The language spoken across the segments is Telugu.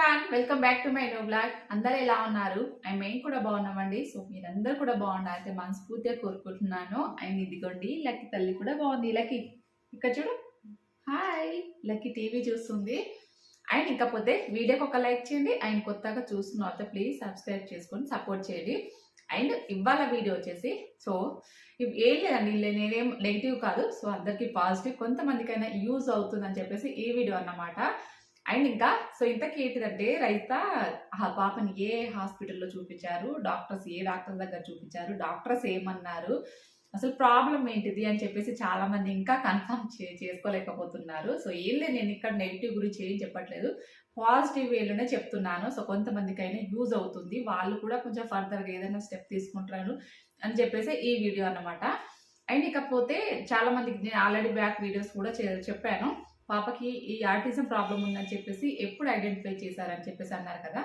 Everyone, welcome back to my new blog. అందరూ ఎలా ఉన్నారు? మేము కూడా బాగున్నామండి. సో మీరందరూ కూడా బాగున్నారైతే మనస్ఫూర్తిగా కోరుకుంటున్నాను. అండ్ ఇదిగోండి లక్కీ తల్లి కూడా బాగుంది. లక్కీ ఇక్కడ చూడు, హాయ్. లక్కీ టీవీ చూస్తుంది. అండ్ ఇంకపోతే వీడియోకి ఒక లైక్ చేయండి. అండ్ కొత్తగా చూస్తున్న ప్లీజ్ సబ్స్క్రైబ్ చేసుకొని సపోర్ట్ చేయండి. అండ్ ఇవాళ వీడియో వచ్చేసి సో ఏం లేదండి, నేనేం నెగిటివ్ కాదు. సో అందరికీ పాజిటివ్, కొంతమందికైనా యూజ్ అవుతుందని చెప్పేసి ఈ వీడియో అన్నమాట. అండ్ ఇంకా సో ఇంతకీ ఏంటిదంటే రైతా ఆ పాపని ఏ హాస్పిటల్లో చూపించారు, డాక్టర్స్ ఏ డాక్టర్ దగ్గర చూపించారు, డాక్టర్స్ ఏమన్నారు, అసలు ప్రాబ్లం ఏంటిది అని చెప్పేసి చాలా మంది ఇంకా కన్ఫర్మ్ చేసుకోలేకపోతున్నారు. సో ఏం లేదు, నేను ఇక్కడ నెగిటివ్ గురించి ఏం చెప్పట్లేదు, పాజిటివ్ వేలోనే చెప్తున్నాను. సో కొంతమందికైనా యూజ్ అవుతుంది, వాళ్ళు కూడా కొంచెం ఫర్దర్గా ఏదైనా స్టెప్ తీసుకుంటారు అని చెప్పేసి ఈ వీడియో అన్నమాట. అండ్ ఇకపోతే చాలా మందికి నేను ఆల్రెడీ బ్యాక్ వీడియోస్ కూడా చెప్పాను, పాపకి ఈ ఆటిజం ప్రాబ్లం ఉందని చెప్పేసి ఎప్పుడు ఐడెంటిఫై చేశారని చెప్పేసి అన్నారు కదా.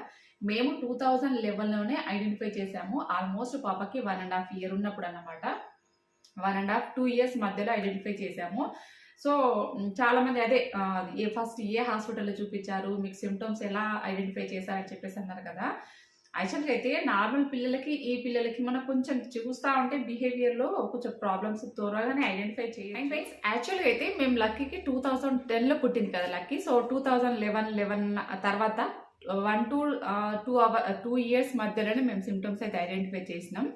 మేము 2011లోనే ఐడెంటిఫై చేశాము. ఆల్మోస్ట్ పాపకి 1.5 year ఉన్నప్పుడు అన్నమాట. 1.5 2 years మధ్యలో ఐడెంటిఫై చేశాము. సో చాలా మంది అదే ఫస్ట్ ఏ హాస్పిటల్లో చూపించారు, మీకు సిమ్టమ్స్ ఎలా ఐడెంటిఫై చేశారని చెప్పేసి అన్నారు కదా. యాక్చువల్గా అయితే నార్మల్ పిల్లలకి ఈ పిల్లలకి మనం కొంచెం చూస్తూ ఉంటే బిహేవియర్లో కొంచెం ప్రాబ్లమ్స్ త్వరగానే ఐడెంటిఫై చేయాలి. ఫ్రెండ్స్ యాక్చువల్గా అయితే మేము లక్కీకి 2010లో పుట్టింది కదా లక్కీ. సో 2011 తర్వాత 1 to 2 years మధ్యలోనే మేము సిమ్టమ్స్ అయితే ఐడెంటిఫై చేసినాం.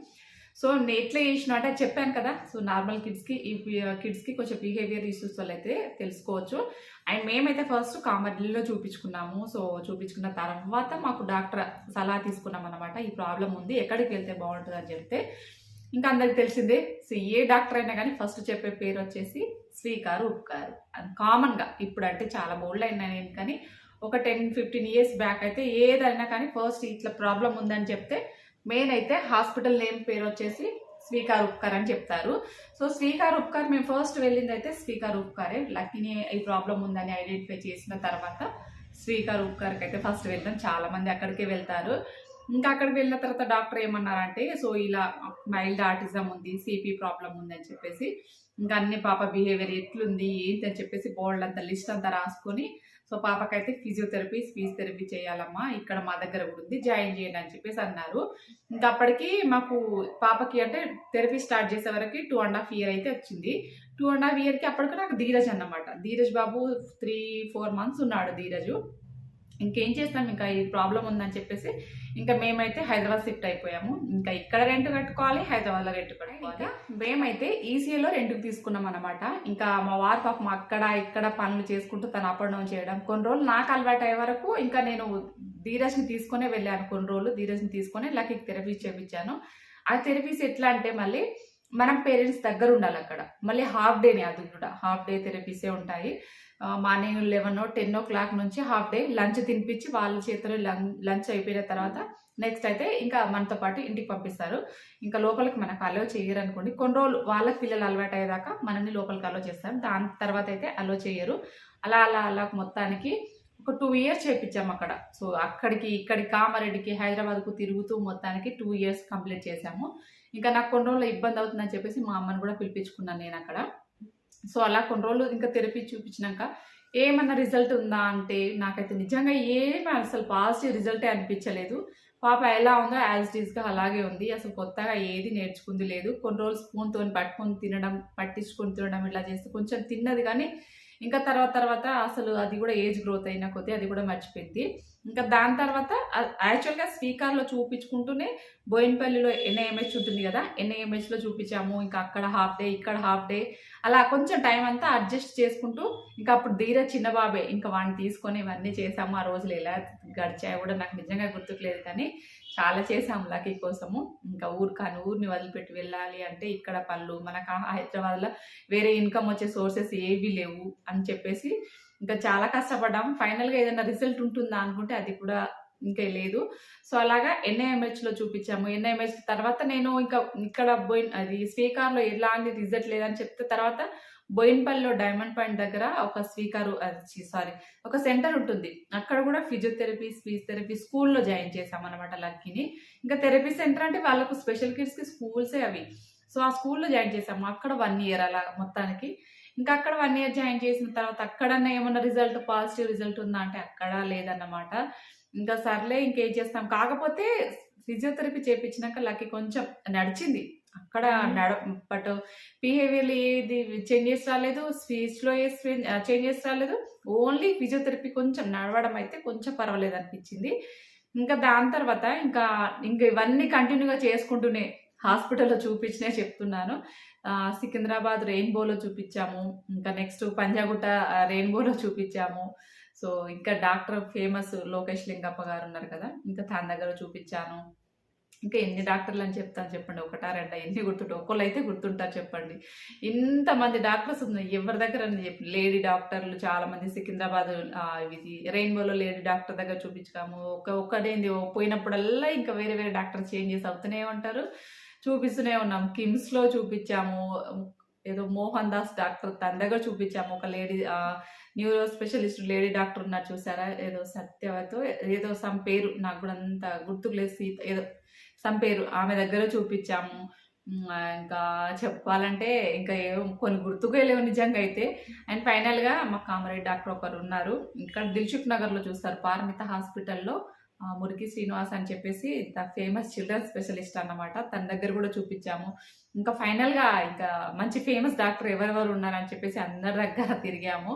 సో నేను ఎట్లా చేసిన అంటే చెప్పాను కదా, సో నార్మల్ కిడ్స్కి కొంచెం బిహేవియర్ ఇష్యూస్ వల్ల అయితే తెలుసుకోవచ్చు. అండ్ మేమైతే ఫస్ట్ కామర్లో చూపించుకున్నాము. సో చూపించుకున్న తర్వాత మాకు డాక్టర్ సలహా తీసుకున్నాం అనమాట, ఈ ప్రాబ్లం ఉంది, ఎక్కడికి వెళ్తే బాగుంటుంది అని చెప్తే ఇంకా అందరికి తెలిసిందే. సో ఏ డాక్టర్ అయినా కానీ ఫస్ట్ చెప్పే పేరు వచ్చేసి శ్రీకారు ఉప్కారు. కామన్గా ఇప్పుడు అంటే చాలా బోల్డ్ అయినా నేను కానీ ఒక 10-15 years బ్యాక్ అయితే ఏదైనా కానీ ఫస్ట్ ఇట్లా ప్రాబ్లం ఉందని చెప్తే మెయిన్ అయితే హాస్పిటల్ నేమ్ పేరు వచ్చేసి స్వీకార్ ఉపకార్ అని చెప్తారు. సో స్వీకార్ ఉపకార్ మేము ఫస్ట్ వెళ్ళింది అయితే స్వీకార్ ఉపకారే. లక్కీని ఈ ప్రాబ్లం ఉందని ఐడెంటిఫై చేసిన తర్వాత స్వీకార్ ఉపకార్కి అయితే ఫస్ట్ వెళ్తాం. చాలా మంది అక్కడికే వెళ్తారు. ఇంకా అక్కడికి వెళ్ళిన తర్వాత డాక్టర్ ఏమన్నారంటే సో ఇలా మైల్డ్ ఆటిజం ఉంది, సిపి ప్రాబ్లం ఉంది అని చెప్పేసి ఇంకా అన్ని పాప బిహేవియర్ ఎట్లుంది ఏంటి అని చెప్పేసి బోల్డ్ అంతా లిస్ట్ అంతా రాసుకొని సో పాపకైతే ఫిజియోథెరపీ స్పీచ్ థెరపీ చేయాలమ్మా, ఇక్కడ మా దగ్గర కూడా ఉంది, జాయిన్ చేయండి అని చెప్పేసి అన్నారు. ఇంకా అప్పటికి మాకు పాపకి అంటే థెరపీ స్టార్ట్ చేసే వరకు 2.5 year అయితే వచ్చింది. 2.5 yearకి అప్పటికి నాకు ధీరజ్ అన్నమాట. ధీరజ్ బాబు 3-4 months ఉన్నాడు ధీరజు. ఇంకేం చేస్తాం, ఇంకా ఈ ప్రాబ్లం ఉందని చెప్పేసి ఇంకా మేమైతే హైదరాబాద్ షిఫ్ట్ అయిపోయాము. ఇంకా ఇక్కడ రెంట్ కట్టుకోవాలి, హైదరాబాద్లో రెంట్ కట్టుకోవాలి. మేమైతే ఈసీఏలో రెంట్కి తీసుకున్నాం అనమాట. ఇంకా మా వారి పాపం అక్కడ ఇక్కడ పనులు చేసుకుంటూ తను అప్ అండ్ డౌన్ చేయడం కొన్ని రోజులు నాకు అలవాటు అయ్యే వరకు ఇంకా నేను ధీరజ్ని తీసుకునే వెళ్ళాను. కొన్ని రోజులు ధీరజ్ని తీసుకొని లక్కీకి థెరపీస్ చేయించాను. ఆ థెరపీస్ ఎట్లా అంటే మళ్ళీ మనం పేరెంట్స్ దగ్గర ఉండాలి అక్కడ. మళ్ళీ హాఫ్ డేనే, అది కూడా హాఫ్ డే థెరపీసే ఉంటాయి. మార్నింగ్ 11-10 o'clock నుంచి హాఫ్ డే లంచ్ తినిపించి వాళ్ళ చేతిలో లంచ్ అయిపోయిన తర్వాత నెక్స్ట్ అయితే ఇంకా మనతో పాటు ఇంటికి పంపిస్తారు. ఇంకా లోపలికి మనకు అలో చేయరు అనుకోండి. కొన్ని రోజులు వాళ్ళకి పిల్లలు అలవాటు అయ్యేదాకా మనల్ని లోపలికి అలో చేస్తారు. దాని తర్వాత అయితే అలో చేయరు. అలా మొత్తానికి ఒక 2 years చేయించాము అక్కడ. సో అక్కడికి ఇక్కడికి కామారెడ్డికి హైదరాబాద్కు తిరుగుతూ మొత్తానికి 2 years కంప్లీట్ చేశాము. ఇంకా నాకు కొన్ని రోజులు ఇబ్బంది అవుతుందని చెప్పేసి మా అమ్మని కూడా పిలిపించుకున్నాను నేను అక్కడ. సో అలా కొన్ని రోజులు ఇంకా థెరపీ చూపించినాక ఏమన్నా రిజల్ట్ ఉందా అంటే నాకైతే నిజంగా ఏమీ అసలు పాజిటివ్ రిజల్టే అనిపించలేదు. పాప ఎలా ఉందో యాజ్ ఇట్ ఈస్గా అలాగే ఉంది. అసలు కొత్తగా ఏది నేర్చుకుంది లేదు. కొన్ని రోజులు స్పూన్తో పట్టించుకొని తినడం ఇలా చేస్తే కొంచెం తిన్నది, కానీ ఇంకా తర్వాత అసలు అది కూడా ఏజ్ గ్రోత్ అయిన కొద్దీ అది కూడా మర్చిపోయింది. ఇంకా దాని తర్వాత యాక్చువల్గా స్పీకర్లో చూపించుకుంటూనే బోయినపల్లిలో ఎన్ఐఎంహెచ్ ఉంటుంది కదా, ఎన్ఐఎంహెచ్లో చూపించాము. ఇంకా అక్కడ హాఫ్ డే ఇక్కడ హాఫ్ డే అలా కొంచెం టైం అంతా అడ్జస్ట్ చేసుకుంటూ ఇంకా అప్పుడు ధీరజ్ చిన్న బాబే, ఇంకా వాడిని తీసుకొని ఇవన్నీ చేసాము. ఆ రోజులు ఎలా గడిచాయో కూడా నాకు నిజంగా గుర్తుకులేదు, కానీ చాలా చేసాము లక్కీ కోసము. ఇంకా ఊరిని వదిలిపెట్టి వెళ్ళాలి అంటే ఇక్కడ పనులు, మనకు హైదరాబాద్లో వేరే ఇన్కమ్ వచ్చే సోర్సెస్ ఏవి లేవు అని చెప్పేసి ఇంకా చాలా కష్టపడ్డాము. ఫైనల్గా ఏదైనా రిజల్ట్ ఉంటుందా అనుకుంటే అది కూడా ఇంకా లేదు. సో అలాగా ఎన్ఐఎంహెచ్లో చూపించాము. ఎన్ఐఎంహెచ్ తర్వాత నేను ఇంకా ఇక్కడ అది స్వీకార్లో ఎలాంటి రిజల్ట్ లేదని చెప్తే తర్వాత బోయిన్పల్లిలో డైమండ్ పాయింట్ దగ్గర ఒక సెంటర్ ఉంటుంది. అక్కడ కూడా ఫిజియోథెరపీ స్పీచ్ థెరపీ స్కూల్లో జాయిన్ చేసామన్నమాట లక్కీని. ఇంకా థెరపీ సెంటర్ అంటే వాళ్ళకు స్పెషల్ కిడ్స్కి స్కూల్సే అవి. సో ఆ స్కూల్లో జాయిన్ చేసాము. అక్కడ 1 year అలా మొత్తానికి ఇంకా అక్కడ 1 ఇయర్ జాయిన్ చేసిన తర్వాత అక్కడన్నా ఏమన్నా పాజిటివ్ రిజల్ట్ ఉందా అంటే అక్కడ లేదన్నమాట. ఇంకా సర్లే ఇంకేం చేస్తాం. కాకపోతే ఫిజియోథెరపీ చేపించినాక లక్కీ కొంచెం నడిచింది. అక్కడ బట్ బిహేవియర్‌లో ఏది చేంజెస్ రాలేదు. స్పీచ్‌లో ఏ చేంజెస్ రాలేదు. ఓన్లీ ఫిజియోథెరపీ కొంచెం నడవడం అయితే కొంచెం పర్వాలేదనిపించింది. ఇంకా దాని తర్వాత ఇంక ఇవన్నీ కంటిన్యూగా చేసుకుంటూనే హాస్పిటల్‌లో చూపించినయి చెప్తున్నాను. సికింద్రాబాద్ రెయిన్బోలో చూపించాము. ఇంకా నెక్స్ట్ పంజాగుట్ట రెయిన్బోలో చూపించాము. సో, ఇంకా డాక్టర్ ఫేమస్ లోకేష్ లింగప్ప గారు ఉన్నారు కదా! ఇంకా తన దగ్గర చూపించాను. ఇంకా ఎన్ని డాక్టర్లు అని చెప్తాను చెప్పండి. ఒకటా రెండా ఎన్ని గుర్తుంటాయి? ఒకళ్ళైతే గుర్తుంటారు చెప్పండి. ఇంతమంది డాక్టర్స్ ఉన్నాయి. ఎవరి దగ్గర అని చెప్పి లేడీ డాక్టర్లు చాలామంది సికింద్రాబాద్ ఇది రెయిన్బోలో లేడీ డాక్టర్ దగ్గర చూపించాము. ఒకటేంది పోయినప్పుడల్లా ఇంకా వేరే వేరే డాక్టర్ చేంజెస్ అవుతూనే ఉంటారు. చూపిస్తూనే ఉన్నాం. కిమ్స్‌లో చూపించాము. ఏదో మోహన్ దాస్ డాక్టర్ తన దగ్గర చూపించాము. ఒక lady neuro specialist lady doctor ఉన్నారు చూసారా? ఏదో సత్యవతో ఏదో సమ్ పేరు నాకు కూడా అంత గుర్తుకు లేదు. సీత ఏదో సమ్ పేరు ఆమె దగ్గర చూపించాము. ఇంకా చెప్పాలంటే ఇంకా ఏవో కొన్ని గుర్తుకే లేవు నిజంగా అయితే. అండ్ ఫైనల్‌గా మా కామారెడ్డి డాక్టర్ ఒకరు ఉన్నారు. ఇక్కడ దిల్సుఖ్ నగర్‌లో చూస్తారు. పారమిత హాస్పిటల్‌లో మురికి శ్రీనివాస్ అని చెప్పేసి ద ఫేమస్ చిల్డ్రన్ స్పెషలిస్ట్ అన్నమాట. తన దగ్గర కూడా చూపించాము. ఇంకా ఫైనల్‌గా ఇంకా మంచి ఫేమస్ డాక్టర్ ఎవరెవరు ఉన్నారని చెప్పేసి అందరి దగ్గర తిరిగాము.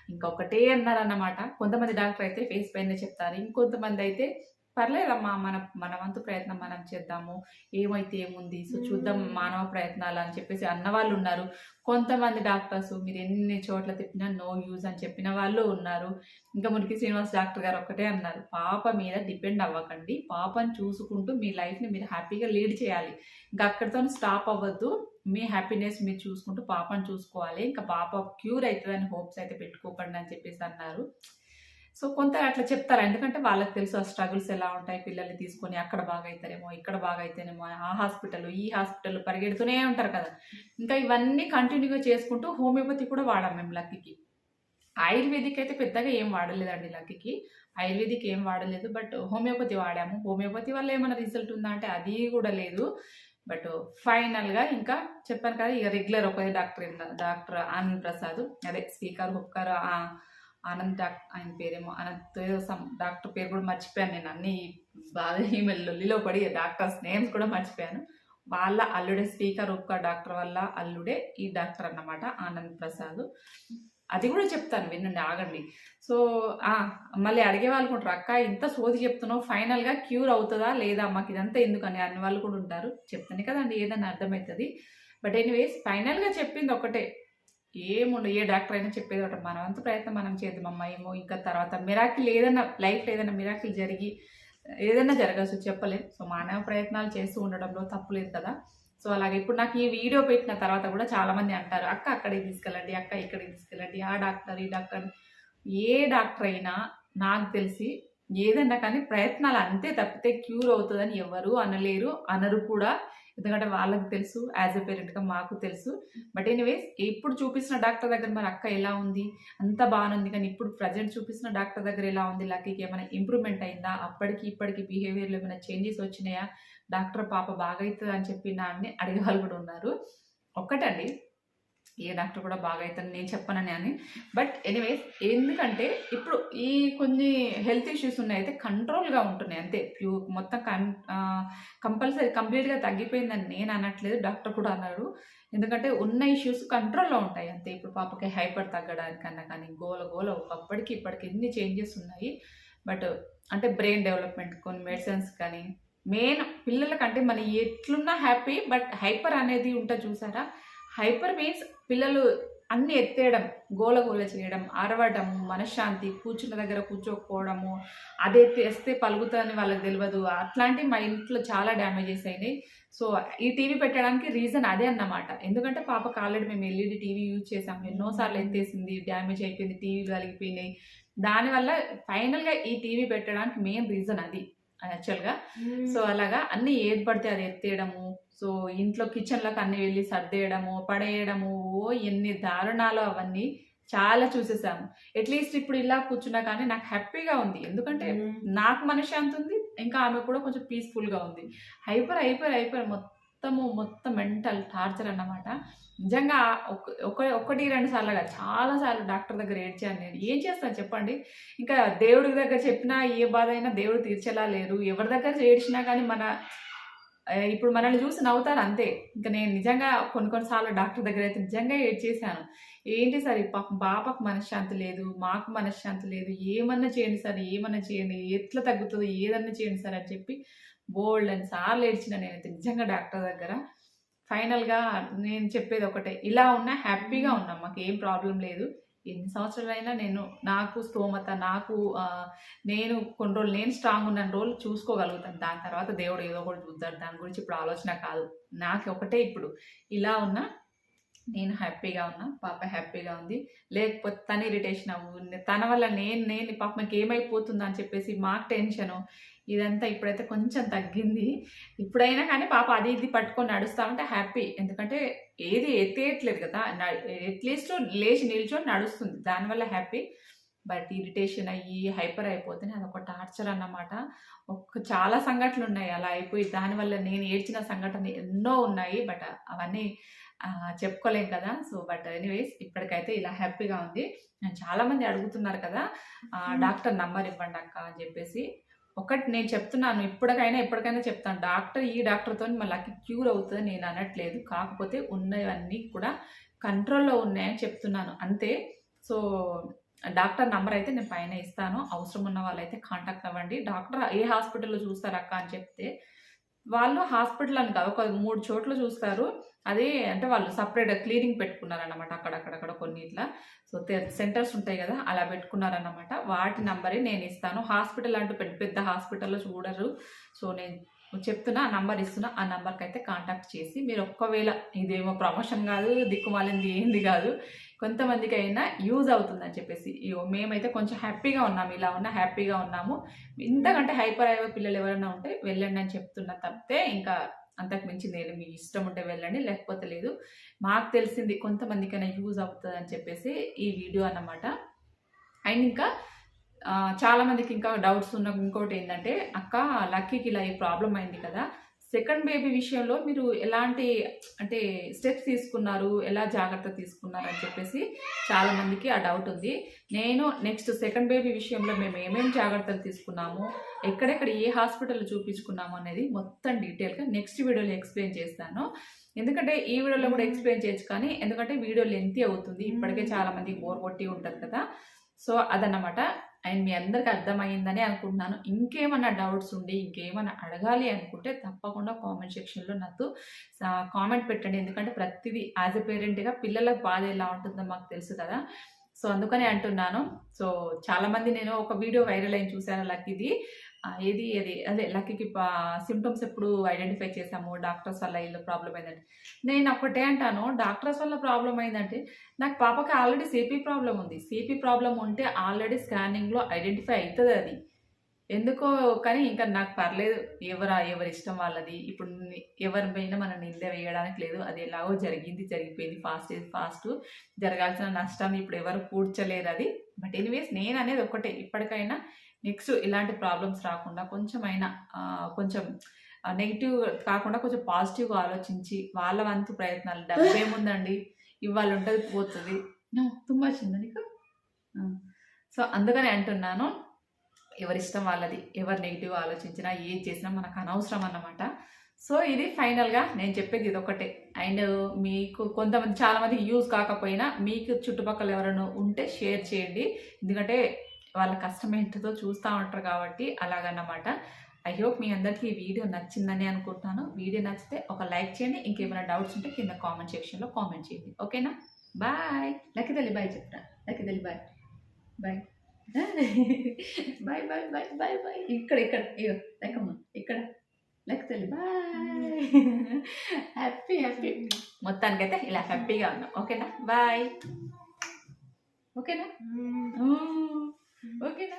ఇంకా ఒకటే అన్నారన్నమాట. కొంతమంది డాక్టర్ అయితే ఫేస్ పైనే చెప్తారు. ఇంకొంతమంది అయితే పర్లేదమ్మా మన వంతు ప్రయత్నం మనం చేద్దాము. ఏమైతే ఏముంది. సో, చూద్దాం మానవ ప్రయత్నాలు అని చెప్పేసి అన్నవాళ్ళు ఉన్నారు. కొంతమంది డాక్టర్స్ మీరు ఎన్ని చోట్ల తిప్పినా నో యూజ్ అని చెప్పిన వాళ్ళు ఉన్నారు. ఇంకా మురికి శ్రీనివాస్ డాక్టర్ గారు ఒక్కటే అన్నారు. పాప మీద డిపెండ్ అవ్వకండి. పాపని చూసుకుంటూ మీ లైఫ్‌ని మీరు హ్యాపీగా లీడ్ చేయాలి. ఇంకా అక్కడితోని స్టాప్ అవ్వద్దు. మీ హ్యాపీనెస్ మీరు చూసుకుంటూ పాపని చూసుకోవాలి. ఇంకా పాప క్యూర్ అవుతదని హోప్స్ అయితే పెట్టుకోకండి అని చెప్పేసి అన్నారు. సో, కొంత అట్లా చెప్తారు. ఎందుకంటే వాళ్ళకి తెలుసు ఆ స్ట్రగుల్స్ ఎలా ఉంటాయి. పిల్లల్ని తీసుకొని అక్కడ బాగైతారేమో, ఇక్కడ బాగైతేనేమో, ఆ హాస్పిటల్, ఈ హాస్పిటల్ పరిగెడుతూనే ఉంటారు కదా! ఇంకా ఇవన్నీ కంటిన్యూగా చేసుకుంటూ హోమియోపతి కూడా వాడాం మేము లక్కీకి. ఆయుర్వేదిక్ అయితే పెద్దగా ఏం వాడలేదండి లక్కీకి. ఆయుర్వేదిక్ ఏం వాడలేదు. బట్ హోమియోపతి వాడాము. హోమియోపతి వల్ల ఏమైనా రిజల్ట్ ఉందా అంటే అది కూడా లేదు. బట్ ఫైనల్‌గా ఇంకా చెప్పాను కదా! ఇక రెగ్యులర్ ఒకే డాక్టర్ ఆనంద్ ప్రసాద్ అదే స్పీకర్, హుక్కర్ ఆనంద్ ఆయన పేరేమో అనంత్ సమ్ డాక్టర్ పేరు కూడా మర్చిపోయాను నేను. అన్ని బాగా ఈమెయిల్ లొల్లిలో పడి డాక్టర్స్ నేమ్స్ కూడా మర్చిపోయాను. వాళ్ళ అల్లుడే స్పీకర్ హుక్కర్ డాక్టర్ వల్ల అల్లుడే ఈ డాక్టర్ అన్నమాట ఆనంద్ ప్రసాద్. అది కూడా చెప్తాను వినండి ఆగండి. సో, మళ్ళీ అడిగే వాళ్ళు కూడా అక్క ఇంత సోది చెప్తున్నావు ఫైనల్‌గా క్యూర్ అవుతదా లేదా మాకు ఇదంతా ఎందుకని అనే వాళ్ళు కూడా ఉంటారు. చెప్తేనే కదండి ఏదైనా అర్థమవుతుంది. బట్ ఎనీవేస్ ఫైనల్‌గా చెప్పింది ఒకటే. ఏముండదు ఏ డాక్టర్ అయినా చెప్పేది ఒకటి. మన వంతు ప్రయత్నం మనం చేద్దామమ్మా. ఏమో ఇంకా తర్వాత మిరాకిల్ ఏదైనా లైఫ్‌లో ఏదైనా మిరాకిల్ జరిగి ఏదైనా జరగచ్చు చెప్పలేం. సో, మానవ ప్రయత్నాలు చేస్తూ ఉండడంలో తప్పు లేదు కదా! సో, అలాగే ఇప్పుడు నాకు ఈ వీడియో పెట్టిన తర్వాత కూడా చాలామంది అంటారు. అక్క అక్కడికి తీసుకెళ్ళండి, అక్క ఇక్కడికి తీసుకెళ్ళండి, ఆ డాక్టర్, ఈ డాక్టర్. ఏ డాక్టర్ అయినా నాకు తెలిసి ఏదన్నా కానీ ప్రయత్నాలు అంతే తప్పితే క్యూర్ అవుతుందని ఎవరు అనలేరు, అనరు కూడా. ఎందుకంటే వాళ్ళకి తెలుసు. యాజ్ ఎ పేరెంట్‌గా మాకు తెలుసు. బట్ ఎనీవేస్ ఇప్పుడు చూపిస్తున్న డాక్టర్ దగ్గర మరి అక్క ఎలా ఉంది? అంతా బాగానే ఉంది. కానీ ఇప్పుడు ప్రెజెంట్ చూపిస్తున్న డాక్టర్ దగ్గర ఎలా ఉంది? లక్కీకి ఏమైనా ఇంప్రూవ్‌మెంట్ అయిందా? అప్పటికి ఇప్పటికి బిహేవియర్‌లో ఏమైనా చేంజెస్ వచ్చినాయా? డాక్టర్ పాప బాగైతది అని చెప్పి నన్ను అడిగేవాళ్ళు కూడా ఉన్నారు. ఒక్కటండి ఏ డాక్టర్ కూడా బాగైతదని నేను చెప్పనని అని. బట్ ఎనీవేస్ ఎందుకంటే ఇప్పుడు ఈ కొన్ని హెల్త్ ఇష్యూస్ ఉన్నాయైతే కంట్రోల్‌గా ఉంటున్నాయి అంతే. మొత్తం కంపల్సరీ కంప్లీట్‌గా తగ్గిపోయిందని నేను అనట్లేదు. డాక్టర్ కూడా అన్నారు. ఎందుకంటే ఉన్న ఇష్యూస్ కంట్రోల్‌లో ఉంటాయి అంతే. ఇప్పుడు పాపకి హైపర్ తగ్గడానికన్నా కానీ గోల గోల ఒకప్పటికి ఇప్పటికి ఎన్ని చేంజెస్ ఉన్నాయి. బట్ అంటే బ్రెయిన్ డెవలప్‌మెంట్ కొన్ని మెడిసిన్స్ కానీ మెయిన్ పిల్లలకంటే మనం ఎట్లున్నా హ్యాపీ. బట్ హైపర్ అనేది ఉంటది చూసారా? హైపర్ మీన్స్ పిల్లలు అన్నీ ఎత్తేయడం, గోల గోల చేయడం, అరవడము, మనశ్శాంతి, కూర్చున్న దగ్గర కూర్చోకపోవడము, అదే తెస్తే పలుకుతుందని వాళ్ళకి తెలియదు. అట్లాంటివి మా ఇంట్లో చాలా డ్యామేజెస్ అయినాయి. సో, ఈ టీవీ పెట్టడానికి రీజన్ అదే అన్నమాట. ఎందుకంటే పాపకు ఆల్రెడీ మేము ఎల్ఈడి టీవీ యూజ్ చేసాము. ఎన్నోసార్లు ఎత్తేసింది, డ్యామేజ్ అయిపోయింది, టీవీలు కలిగిపోయినాయి. దానివల్ల ఫైనల్‌గా ఈ టీవీ పెట్టడానికి మెయిన్ రీజన్ అది యాక్చువల్‌గా. సో, అలాగా అన్నీ ఏది పడితే అది ఎత్తేయడము. సో, ఇంట్లో కిచెన్‌లోకి అన్నీ వెళ్ళి సర్దేయడము, పడేయడము. ఎన్ని దారుణాలో అవన్నీ చాలా చూసేసాము. అట్‌లీస్ట్ ఇప్పుడు ఇలా కూర్చున్నా కానీ నాకు హ్యాపీగా ఉంది. ఎందుకంటే నాకు మనశ్శాంతి ఉంది. ఇంకా ఆమెకు కూడా కొంచెం పీస్‌ఫుల్‌గా ఉంది. హైపర్ మొత్తం మెంటల్ టార్చర్ అన్నమాట. నిజంగా ఒకటి 2 సార్లుగా చాలా సార్లు డాక్టర్ దగ్గర ఏడ్చాను నేను. ఏం చేస్తాను చెప్పండి? ఇంకా దేవుడి దగ్గర చెప్పినా ఏ బాధ అయినా దేవుడు తీర్చేలా లేరు. ఎవరి దగ్గర ఏడ్చినా కానీ ఇప్పుడు మనల్ని చూసి నవ్వుతారు అంతే. ఇంకా నేను నిజంగా కొన్ని సార్లు డాక్టర్ దగ్గర అయితే నిజంగా ఏడ్చేశాను. ఏంటి సార్ ఈ పాపకు మనశ్శాంతి లేదు, మాకు మనశ్శాంతి లేదు, ఏమన్నా చేయండి సార్, ఏమన్నా చేయండి, ఎట్లా తగ్గుతుందో ఏదన్నా చేయండి సార్ అని చెప్పి బోల్డన్ని సార్లు ఏడ్చిన నేనైతే నిజంగా డాక్టర్ దగ్గర. ఫైనల్‌గా నేను చెప్పేది ఒకటే, ఇలా ఉన్నా హ్యాపీగా ఉన్నాం. మాకేం ప్రాబ్లమ్ లేదు. ఎన్ని సంవత్సరాలైనా నాకు స్తోమత, నేను కొన్ని రోజులు నేను స్ట్రాంగ్ ఉన్నన్ని రోజులు చూసుకోగలుగుతాను. దాని తర్వాత దేవుడు ఏదో ఒకటి చూద్దాడు. దాని గురించి ఇప్పుడు ఆలోచన కాదు. నాకు ఒకటే ఇప్పుడు, ఇలా ఉన్నా నేను హ్యాపీగా ఉన్నా, పాప హ్యాపీగా ఉంది. లేకపోతే తను ఇరిటేషన్ తన వల్ల నేను పాపకి ఏమైపోతుందా అని చెప్పేసి మాకు టెన్షను. ఇదంతా ఇప్పుడైతే కొంచెం తగ్గింది. ఇప్పుడైనా కానీ పాప అది ఇది పట్టుకొని నడుస్తా ఉంటే హ్యాపీ. ఎందుకంటే ఏది ఎత్తేయట్లేదు కదా, అట్లీస్ట్ లేచి నిల్చొని నడుస్తుంది. దానివల్ల హ్యాపీ. బట్ ఇరిటేషన్ అయ్యి హైపర్ అయిపోతేనే అదొక టార్చర్ అన్నమాట. చాలా సంఘటనలు ఉన్నాయి అలా అయిపోయి. దానివల్ల నేను ఏడ్చిన సంఘటనలు ఎన్నో ఉన్నాయి. బట్ అవన్నీ చెప్పుకోలేం కదా. సో బట్ ఎనీవేస్ ఇప్పటికైతే ఇలా హ్యాపీగా ఉంది. చాలామంది అడుగుతున్నారు కదా, డాక్టర్ నంబర్ ఇవ్వండి అక్క అని చెప్పేసి. ఒకటి నేను చెప్తున్నాను, ఎప్పటికైనా చెప్తాను, ఈ డాక్టర్తో మళ్ళీ క్యూర్ అవుతుంది నేను అనట్లేదు. కాకపోతే ఉన్నవన్నీ కూడా కంట్రోల్లో ఉన్నాయని చెప్తున్నాను అంతే. సో డాక్టర్ నంబర్ అయితే నేను పైన ఇస్తాను. అవసరం ఉన్న వాళ్ళైతే కాంటాక్ట్ అవ్వండి. డాక్టర్ ఏ హాస్పిటల్లో చూస్తారక్క అని చెప్తే, వాళ్ళు హాస్పిటల్ అని కాదు, ఒక 3 చోట్ల చూస్తారు. అదే అంటే వాళ్ళు సపరేట్గా క్లీనింగ్ పెట్టుకున్నారన్నమాట. అక్కడక్కడ కొన్ని ఇట్లా సెంటర్స్ ఉంటాయి కదా, అలా పెట్టుకున్నారన్నమాట. వాటి నంబరే నేను ఇస్తాను. హాస్పిటల్ అంటూ పెద్ద హాస్పిటల్లో చూడరు. సో నేను చెప్తున్నా, ఆ నంబర్ ఇస్తున్నా. ఆ నంబర్కి అయితే కాంటాక్ట్ చేసి మీరు ఒక్కవేళ, ఇదేమో ప్రమోషన్ కాదు, దిక్కుమాలింది ఏంది కాదు, కొంతమందికి అయినా యూజ్ అవుతుందని చెప్పేసి మేమైతే కొంచెం హ్యాపీగా ఉన్నాము. ఇలా ఉన్నా హ్యాపీగా ఉన్నాము. ఇంతకంటే హైపర్ అయ్యే పిల్లలు ఎవరైనా ఉంటే వెళ్ళండి అని చెప్తున్నా తప్పితే ఇంకా అంతకు మించి నేను, మీ ఇష్టం ఉంటే వెళ్ళండి, లేకపోతే లేదు. మాకు తెలిసింది కొంతమందికైనా యూజ్ అవుతుంది అని చెప్పేసి ఈ వీడియో అన్నమాట. అండ్ ఇంకా చాలామందికి ఇంకా డౌట్స్ ఉన్న ఇంకోటి ఏంటంటే, అక్క లక్కీకి ఇలా ఈ ప్రాబ్లం అయింది కదా, సెకండ్ బేబీ విషయంలో మీరు ఎలాంటి స్టెప్స్ తీసుకున్నారు, ఎలా జాగ్రత్త తీసుకున్నారు అని చెప్పేసి చాలామందికి ఆ డౌట్ ఉంది. నేను నెక్స్ట్ సెకండ్ బేబీ విషయంలో మేము ఏమేమి జాగ్రత్తలు తీసుకున్నాము, ఎక్కడెక్కడ ఏ హాస్పిటల్ చూపించుకున్నాము అనేది మొత్తం డీటెయిల్గా నెక్స్ట్ వీడియోలో ఎక్స్ప్లెయిన్ చేస్తాను. ఎందుకంటే ఈ వీడియోలో కూడా ఎక్స్ప్లెయిన్ చేయొచ్చు, కానీ ఎందుకంటే వీడియో లెంతీ అవుతుంది. ఇప్పటికే చాలామందికి బోర్ కొట్టి ఉంటుంది కదా. సో అదన్నమాట. అండ్ మీ అందరికీ అర్థమైందని అనుకుంటున్నాను. ఇంకేమన్నా డౌట్స్ ఉండి ఇంకేమన్నా అడగాలి అనుకుంటే తప్పకుండా కామెంట్ సెక్షన్లో నాకు కామెంట్ పెట్టండి. ఎందుకంటే ప్రతిదీ యాజ్ ఎ పేరెంట్గా పిల్లల బాధ ఎలా ఉంటుందో మాకు తెలుసు కదా. సో అందుకనే అంటున్నాను. సో చాలామంది, నేను ఒక వీడియో వైరల్ అయిన చూశాను లక్కీది. అదే లక్కీకి సిమ్టమ్స్ ఎప్పుడు ఐడెంటిఫై చేసాము, డాక్టర్స్ వల్ల ఇలా ప్రాబ్లం అయిందంటే, నేను ఒకటే అంటాను, డాక్టర్స్ వల్ల ప్రాబ్లం అయిందంటే నాకు పాపకి ఆల్రెడీ సిపి ప్రాబ్లం ఉంది. సిపి ప్రాబ్లం ఉంటే ఆల్రెడీ స్కానింగ్లో ఐడెంటిఫై అవుతుంది అది. ఎందుకో కానీ ఇంకా నాకు పర్లేదు, ఎవరి ఇష్టం వాళ్ళది. ఇప్పుడు ఎవరి పైన మనం నింద వేయడానికి లేదు. అది ఎలాగో జరిగిపోయింది. ఫాస్ట్ జరగాల్సిన నష్టం ఇప్పుడు ఎవరు కూర్చలేరు అది. బట్ ఎనీవేస్ నేను అనేది ఒకటే, ఇప్పటికైనా నెక్స్ట్ ఇలాంటి ప్రాబ్లమ్స్ రాకుండా కొంచెం నెగిటివ్ కాకుండా కొంచెం పాజిటివ్గా ఆలోచించి వాళ్ళ వంతు ప్రయత్నాలు, డబ్బు ఏముందండి, ఇవాళ ఉంటుంది పోతుంది. తుమ్మ వచ్చిందా నీకు? సో అందుకని అంటున్నాను, ఎవరిష్టం వాళ్ళది. ఎవరు నెగిటివ్ ఆలోచించినా ఏది చేసినా మనకు అనవసరం అన్నమాట. సో ఇది ఫైనల్గా నేను చెప్పేది ఇదొకటే. అండ్ మీకు చాలామంది యూజ్ కాకపోయినా మీకు చుట్టుపక్కల ఎవరైనా ఉంటే షేర్ చేయండి. ఎందుకంటే వాళ్ళ కష్టం ఏంటిదో చూస్తూ ఉంటారు కాబట్టి అలాగన్నమాట. ఐ హోప్ మీ అందరికీ ఈ వీడియో నచ్చిందని అనుకుంటున్నాను. వీడియో నచ్చితే ఒక లైక్ చేయండి. ఇంకేమైనా డౌట్స్ ఉంటే కింద కామెంట్ సెక్షన్లో కామెంట్ చేయండి. ఓకేనా? బాయ్. లక్కీ తల్లి బాయ్ చెప్తా. లక్కీ తల్లి bye bye bye bye bye bye bye. ఇక్కడ ఇయ్యో లెక్కమ్మ, ఇక్కడ లక్కీ తల్లి బాయ్. హ్యాపీ మొత్తానికైతే ఇలా హ్యాపీగా ఉన్నాం. ఓకేనా? బాయ్. ఓకేనా? ఓకేనా?